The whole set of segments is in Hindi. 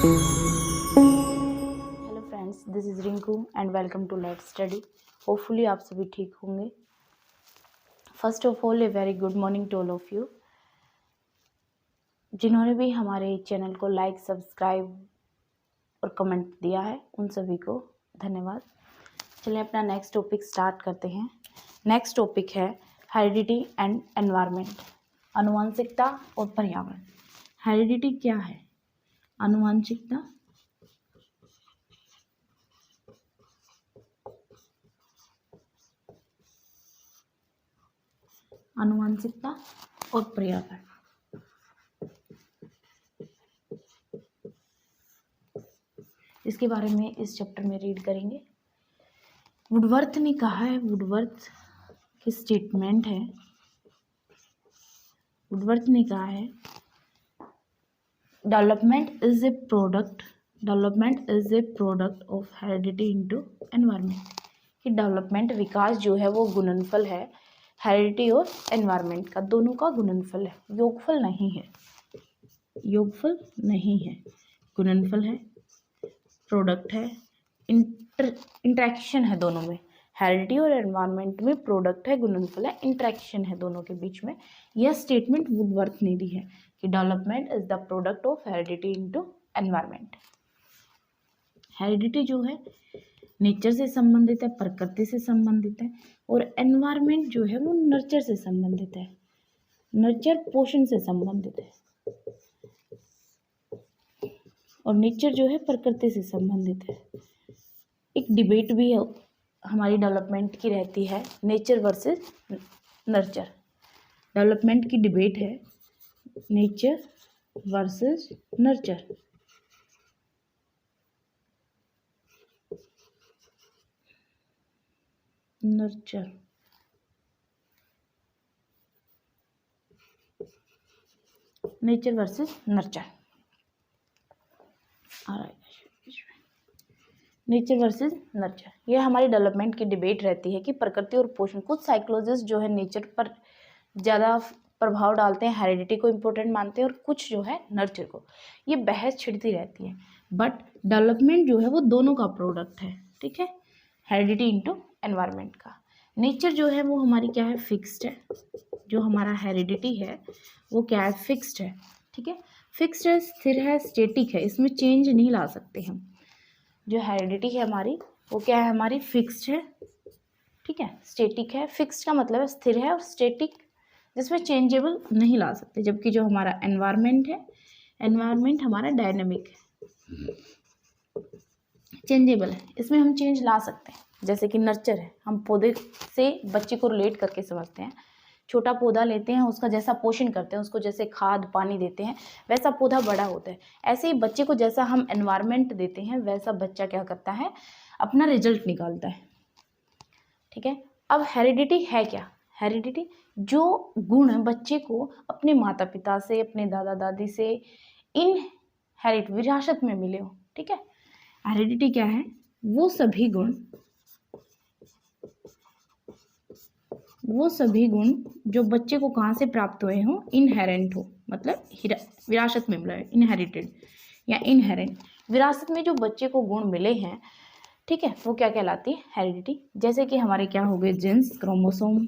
Hello friends, this is Rinku and welcome to let's study. Hopefully आप सभी ठीक होंगे। First of all a very good morning to all of you. जिन्होंने भी हमारे चैनल को लाइक, सब्सक्राइब और कमेंट दिया है उन सभी को धन्यवाद। चलिए अपना नेक्स्ट टॉपिक स्टार्ट करते हैं। नेक्स्ट टॉपिक है हेरिडिटी एंड एनवायरनमेंट, आनुवंशिकता और पर्यावरण। हेरिडिटी क्या है? आनुवंशिकता आनुवंशिकता और पर्यावरण। इसके बारे में इस चैप्टर में रीड करेंगे। वुडवर्थ ने कहा है, वुडवर्थ की स्टेटमेंट है, वुडवर्थ ने कहा है development is a product of heredity into environment. कि डेवलपमेंट, विकास जो है वो गुणनफल है हेरिडिटी और एनवायरनमेंट का, दोनों का गुणनफल है, योगफल नहीं है, योगफल नहीं है, गुणनफल है, प्रोडक्ट है, इंटरेक्शन है दोनों में। हेरिडिटी और एनवायरनमेंट में प्रोडक्ट है, गुणनफल है, इंटरेक्शन है दोनों के बीच में। यह स्टेटमेंट वुडवर्थ ने दी है कि development is the product of heredity into environment. Heredity जो है नेचर से संबंधित है, प्रकृति से संबंधित है, और एनवायरनमेंट जो है वो नर्चर से संबंधित है, नर्चर पोषण से संबंधित है, और नेचर जो है प्रकृति से संबंधित है। एक डिबेट भी है हमारी डेवलपमेंट की रहती है, नेचर वर्सेस नर्चर। डेवलपमेंट की डिबेट है nature versus nurture. Nurture nature versus nurture, nature versus nurture, ये हमारी डेवलपमेंट की डिबेट रहती है कि प्रकृति और पोषण। कुछ साइकोलॉजिस्ट जो है नेचर पर ज़्यादा प्रभाव डालते हैं, हेरिडिटी को इम्पोर्टेंट मानते हैं, और कुछ जो है नर्चर को। ये बहस छिड़ती रहती है, बट डेवलपमेंट जो है वो दोनों का प्रोडक्ट है, ठीक है, हेरिडिटी इनटू एनवायरनमेंट का। नेचर जो है वो हमारी क्या है, फिक्स्ड है। जो हमारा हेरिडिटी है वो क्या है, फिक्स्ड है, ठीक है, फिक्स्ड है, स्थिर है, स्टेटिक है, इसमें चेंज नहीं ला सकते हम। जो हेरिडिटी है हमारी वो क्या है, हमारी फिक्स्ड है, ठीक है, स्टेटिक है। फिक्स्ड का मतलब है स्थिर है, और स्टेटिक जिसमें चेंजेबल नहीं ला सकते। जबकि जो हमारा एनवायरनमेंट है, एनवायरनमेंट हमारा डायनेमिक है, चेंजेबल है, इसमें हम चेंज ला सकते हैं। जैसे कि नर्चर है, हम पौधे से बच्चे को रिलेट करके समझते हैं। छोटा पौधा लेते हैं, उसका जैसा पोषण करते हैं, उसको जैसे खाद पानी देते हैं, वैसा पौधा बड़ा होता है। ऐसे ही बच्चे को जैसा हम एनवायरनमेंट देते हैं, वैसा बच्चा क्या करता है, अपना रिजल्ट निकालता है, ठीक है। अब हेरिडिटी है क्या? हेरिडिटी जो गुण बच्चे को अपने माता पिता से, अपने दादा दादी से इनहेरिट, विरासत में मिले हो, ठीक है। हेरिडिटी क्या है, वो सभी गुण जो बच्चे को कहाँ से प्राप्त हुए हो, इनहेरेंट हो, मतलब विरासत में मिला है, इनहेरिटेड या इनहेरेंट। विरासत में जो बच्चे को गुण मिले हैं, ठीक है, वो क्या कहलाती है, हेरिडिटी। जैसे कि हमारे क्या हो गए, जीन्स, क्रोमोसोम,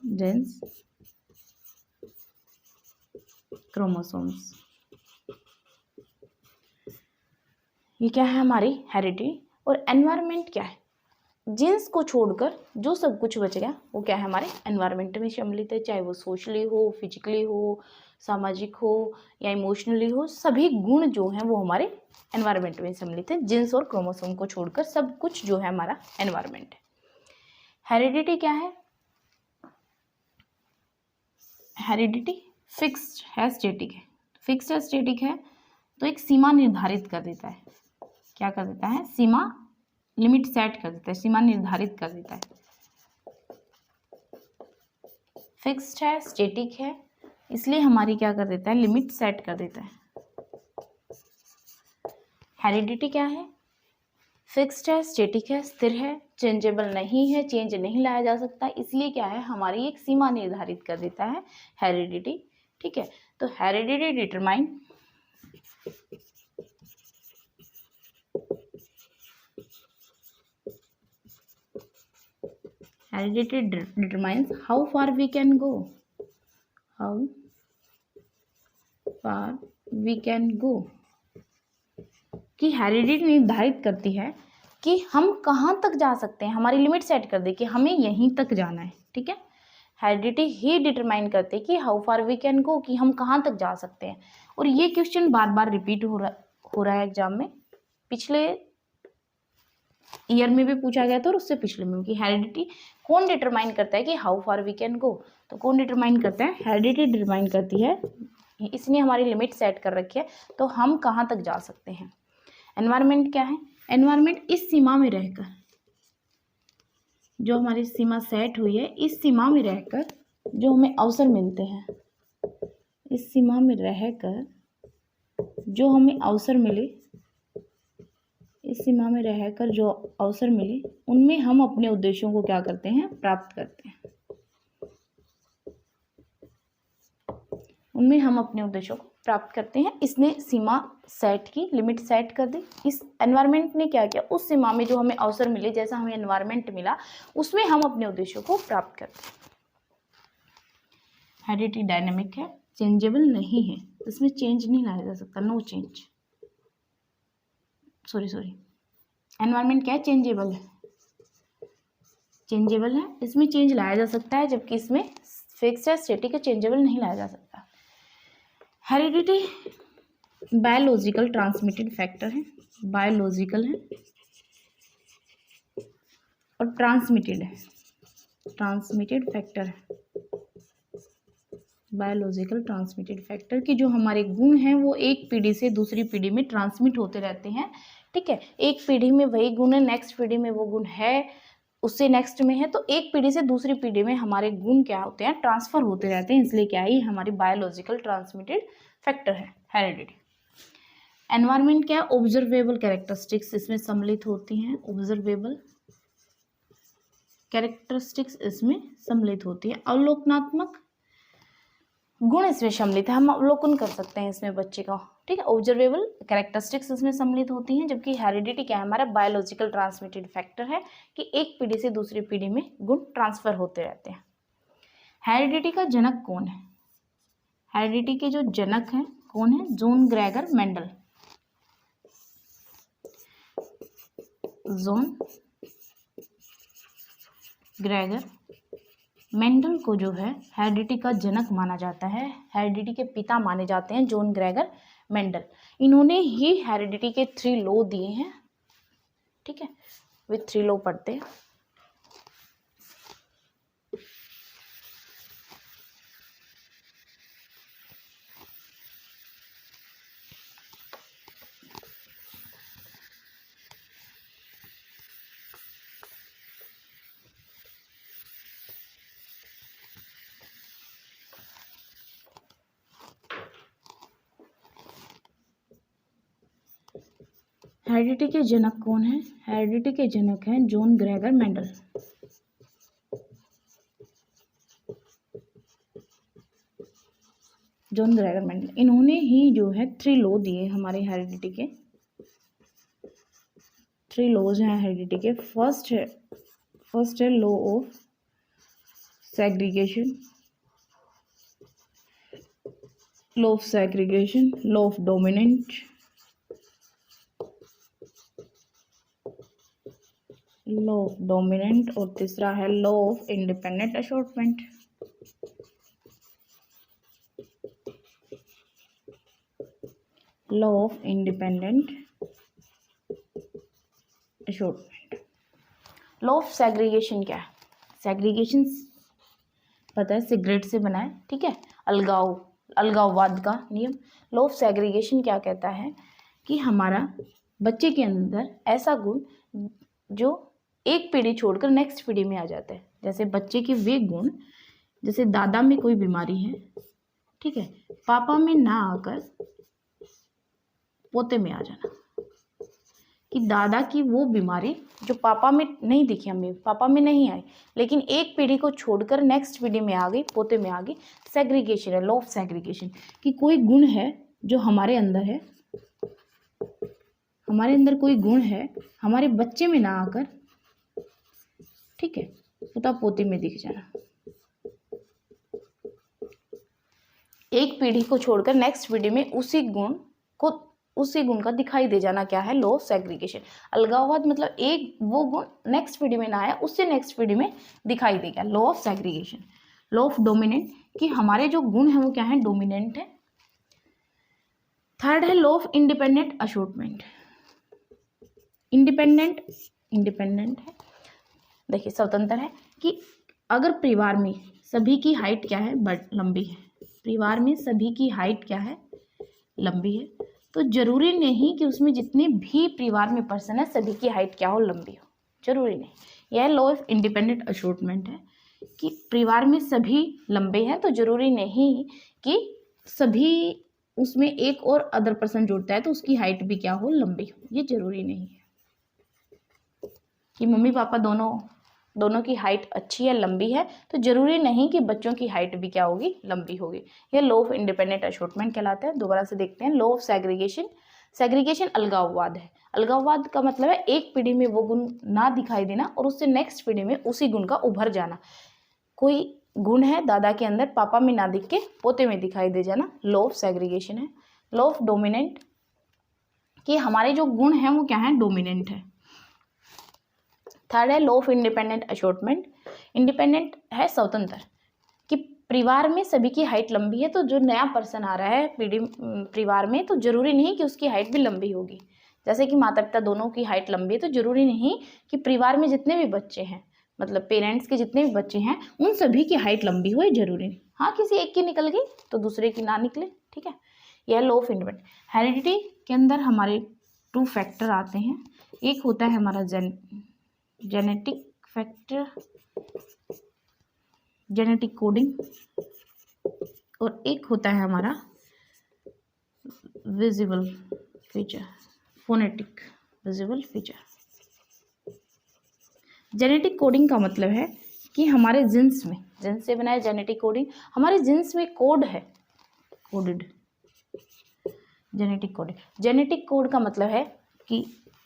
जीन्स, क्रोमोसोम्स, ये क्या है हमारी हेरिडिटी। और एनवायरनमेंट क्या है, जीन्स को छोड़कर जो सब कुछ बच गया वो क्या है, हमारे एनवायरनमेंट में सम्मिलित है। चाहे वो सोशली हो, फिजिकली हो, सामाजिक हो या इमोशनली हो, सभी गुण जो हैं वो हमारे एनवायरनमेंट में सम्मिलित है। जीन्स और क्रोमोसोम को छोड़कर सब कुछ जो है हमारा एनवायरनमेंट है। हेरिडिटी क्या है, हेरिडिटी फिक्स्ड है, स्टेटिक है। फिक्स्ड है, स्टेटिक है, तो एक सीमा निर्धारित कर देता है। क्या कर देता है, सीमा, लिमिट सेट कर देता है, सीमा निर्धारित कर देता है। फिक्स्ड है, स्टेटिक है, इसलिए हमारी क्या कर देता है, लिमिट सेट कर देता है। हेरिडिटी क्या है, फिक्स्ड है, स्टेटिक है, स्थिर है, चेंजेबल नहीं है, चेंज नहीं लाया जा सकता, इसलिए क्या है, हमारी एक सीमा निर्धारित कर देता है हेरिडिटी, ठीक है। तो heredity determine heredity determines how far we can go, how far we can go, कि हेरिडिटी निर्धारित करती है कि हम कहाँ तक जा सकते हैं, हमारी लिमिट सेट कर दे कि हमें यहीं तक जाना है, ठीक है। हेरिडिटी ही डिटरमाइन करती है कि how far we can go, कि हम कहाँ तक जा सकते हैं। और ये क्वेश्चन बार बार रिपीट हो रहा है एग्जाम में, पिछले ईयर में भी पूछा गया था और उससे पिछले में कि हेरिडिटी कौन डिटरमाइन करता है कि how far we can go. तो कौन डिटरमाइन करता है, हेरिडिटी डिटरमाइन करती है, इसने हमारी लिमिट सेट कर रखी है तो हम कहाँ तक जा सकते हैं। एनवायरनमेंट क्या है, एनवायरनमेंट इस सीमा में रहकर, जो हमारी सीमा सेट हुई है इस सीमा में रहकर जो हमें अवसर मिलते हैं, इस सीमा में रहकर जो हमें अवसर मिले, इस सीमा में रहकर जो अवसर मिले उनमें हम अपने उद्देश्यों को क्या करते हैं, प्राप्त करते हैं, उनमें हम अपने उद्देश्यों को प्राप्त करते हैं। इसने सीमा सेट की, लिमिट सेट कर दी। इस एनवायरनमेंट ने क्या किया, उस सीमा में जो हमें अवसर मिले, जैसा हमें एनवायरनमेंट मिला उसमें हम अपने उद्देश्यों को प्राप्त करते हैं। हेरिडिटी डायनेमिक है, चेंजेबल नहीं है, इसमें चेंज नहीं लाया जा सकता, नो चेंज, सॉरी एनवायरनमेंट क्या है, चेंजेबल है, चेंजेबल है, इसमें चेंज लाया जा सकता है, जबकि इसमें फिक्स है, स्टैटिक है, चेंजेबल नहीं लाया जा सकता। हेरिडिटी बायोलॉजिकल ट्रांसमिटेड फैक्टर है, बायोलॉजिकल है और ट्रांसमिटेड है, ट्रांसमिटेड फैक्टर है, बायोलॉजिकल ट्रांसमिटेड फैक्टर की जो हमारे गुण हैं वो एक पीढ़ी से दूसरी पीढ़ी में ट्रांसमिट होते रहते हैं, ठीक है। एक पीढ़ी में वही गुण है, नेक्स्ट पीढ़ी में वो गुण है, उससे नेक्स्ट में है, तो एक पीढ़ी से दूसरी पीढ़ी में हमारे गुण क्या होते हैं, ट्रांसफर होते रहते हैं, इसलिए क्या है, हमारी बायोलॉजिकल ट्रांसमिटेड फैक्टर है हेरिडिटी। एनवायरनमेंट क्या है, ऑब्जर्वेबल कैरेक्टरिस्टिक्स इसमें सम्मिलित होती हैं, ऑब्जर्वेबल कैरेक्टरिस्टिक्स इसमें सम्मिलित होती है, अवलोकनात्मक गुण इसमें सम्मिलित है, हम अवलोकन कर सकते हैं इसमें बच्चे का, ठीक है। ऑब्जर्वेबल कैरेक्टरिस्टिक्स इसमें सम्मिलित होती हैं, जबकि हेरिडिटी क्या है, हमारा बायोलॉजिकल ट्रांसमिटेड फैक्टर है कि एक पीढ़ी से दूसरी पीढ़ी में गुण ट्रांसफर होते रहते हैं। हेरिडिटी का जनक कौन है, हेरिडिटी के जो जनक हैं कौन है, John Gregor Mendel, John Gregor Mendel को जो है हेरिडिटी का जनक माना जाता है, हेरिडिटी के पिता माने जाते हैं जॉन ग्रेगर मेंडल। इन्होंने ही हेरिडिटी के 3 लॉ दिए हैं, ठीक है, वे 3 लॉ पढ़ते हैं। हेरिडिटी के जनक कौन है, हेरिडिटी के जनक हैं John Gregor Mendel. John Gregor Mendel, इन्होंने ही जो है 3 लॉ दिए हमारे हेरिडिटी के, 3 लॉज हैं हेरिडिटी के। फर्स्ट है law of segregation, law of segregation, law of dominant, law of dominant, और तीसरा है law of independent assortment. Law of independent assortment. Law of segregation क्या है, सेग्रीगेशन पता है सिगरेट से बना है, ठीक है, अलगाववाद का नियम। लॉ ऑफ सेग्रीगेशन क्या कहता है कि हमारा बच्चे के अंदर ऐसा गुण जो एक पीढ़ी छोड़कर नेक्स्ट पीढ़ी में आ जाता है, जैसे बच्चे के वे गुण, जैसे दादा में कोई बीमारी है, ठीक है, पापा में ना आकर पोते में आ जाना, कि दादा की वो बीमारी जो पापा में नहीं दिखी, हमें पापा में नहीं आई, लेकिन एक पीढ़ी को छोड़कर नेक्स्ट पीढ़ी में आ गई, पोते में आ गई। सेग्रीगेशन है, लॉ ऑफ सेग्रीगेशन, कि कोई गुण है जो हमारे अंदर है, हमारे अंदर कोई गुण है, हमारे बच्चे में ना आकर, ठीक है, पोता पोती में दिख जाना। एक पीढ़ी को छोड़कर नेक्स्ट पीढ़ी में उसी गुण का दिखाई दे जाना क्या है, लॉ ऑफ सेग्रीगेशन। अलगाववाद मतलब एक वो गुण नेक्स्ट पीढ़ी में ना आया, उससे नेक्स्ट पीढ़ी में दिखाई देगा, law of segregation. Law of dominant, कि हमारे जो गुण है वो क्या है, डोमिनेंट है। थर्ड है law of independent assortment. Independent है, देखिए स्वतंत्र है, कि अगर परिवार में सभी की हाइट क्या है, लंबी है, परिवार में सभी की हाइट क्या है, लंबी है, तो जरूरी नहीं कि उसमें जितने भी परिवार में पर्सन है सभी की हाइट क्या हो, लंबी हो, जरूरी नहीं। यह लॉ ऑफ इंडिपेंडेंट अशॉर्टमेंट है कि परिवार में सभी लंबे हैं तो जरूरी नहीं कि सभी उसमें एक और अदर पर्सन जुड़ता है तो उसकी हाइट भी क्या हो, लंबी हो, ये जरूरी नहीं है। कि मम्मी पापा दोनों की हाइट अच्छी है, लंबी है, तो जरूरी नहीं कि बच्चों की हाइट भी क्या होगी, लंबी होगी। ये लॉ ऑफ इंडिपेंडेंट अशॉर्टमेंट कहलाता है। दोबारा से देखते हैं, लॉ ऑफ सेग्रीगेशन अलगाववाद है। अलगाववाद का मतलब है एक पीढ़ी में वो गुण ना दिखाई देना और उससे नेक्स्ट पीढ़ी में उसी गुण का उभर जाना। कोई गुण है दादा के अंदर, पापा में ना दिख के पोते में दिखाई दे जाना, लॉ ऑफ सेग्रीगेशन है। लॉ ऑफ डोमिनेंट, कि हमारे जो गुण हैं वो क्या है, डोमिनेंट है। थर्ड है law of independent assortment. Independent है, स्वतंत्र, कि परिवार में सभी की हाइट लंबी है तो जो नया पर्सन आ रहा है परिवार में तो जरूरी नहीं कि उसकी हाइट भी लंबी होगी। जैसे कि माता पिता दोनों की हाइट लंबी है तो जरूरी नहीं कि परिवार में जितने भी बच्चे हैं, मतलब पेरेंट्स के जितने भी बच्चे हैं उन सभी की हाइट लंबी हो, जरूरी नहीं। हाँ, किसी एक की निकल गई तो दूसरे की ना निकले, ठीक है। यह लॉ ऑफ इंडिपेंडेंट। हेरिडिटी के अंदर हमारे 2 फैक्टर आते हैं। एक होता है हमारा जेनेटिक फैक्टर, जेनेटिक कोडिंग, और एक होता है हमारा visible feature, phonetic visible feature. Genetic coding का मतलब है कि हमारे जिन्स में, जिन्स से बनाया जेनेटिक कोडिंग, हमारे जिन्स में कोड है, coded genetic coding. Genetic code का मतलब है कि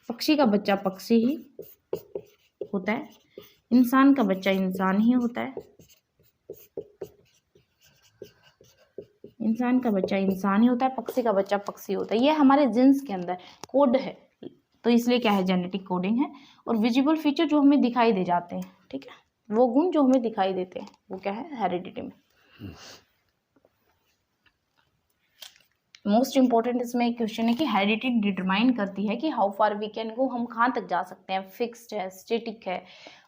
पक्षी का बच्चा पक्षी ही होता है, इंसान का बच्चा इंसान ही होता है, इंसान का बच्चा इंसान ही होता है, पक्षी का बच्चा पक्षी होता है। ये हमारे जीन्स के अंदर कोड है, तो इसलिए क्या है, जेनेटिक कोडिंग है। और विजिबल फीचर जो हमें दिखाई दे जाते हैं, ठीक है, वो गुण जो हमें दिखाई देते हैं वो क्या है, हेरिडिटी में। मोस्ट इंपॉर्टेंट इसमें एक क्वेश्चन है कि हेरिडिटी डिटरमाइन करती है कि how far we can go, हम कहाँ तक जा सकते हैं, फिक्स्ड है, स्टेटिक है,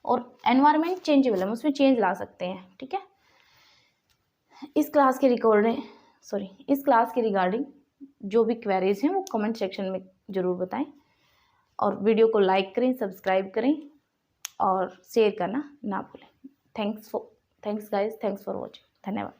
और एनवायरनमेंट चेंजेबल है, हम उसमें चेंज ला सकते हैं, ठीक है। इस क्लास के रिगार्डिंग जो भी क्वेरीज हैं वो कमेंट सेक्शन में ज़रूर बताएं, और वीडियो को लाइक करें, सब्सक्राइब करें और शेयर करना ना भूलें। Thanks guys, thanks for watching, धन्यवाद।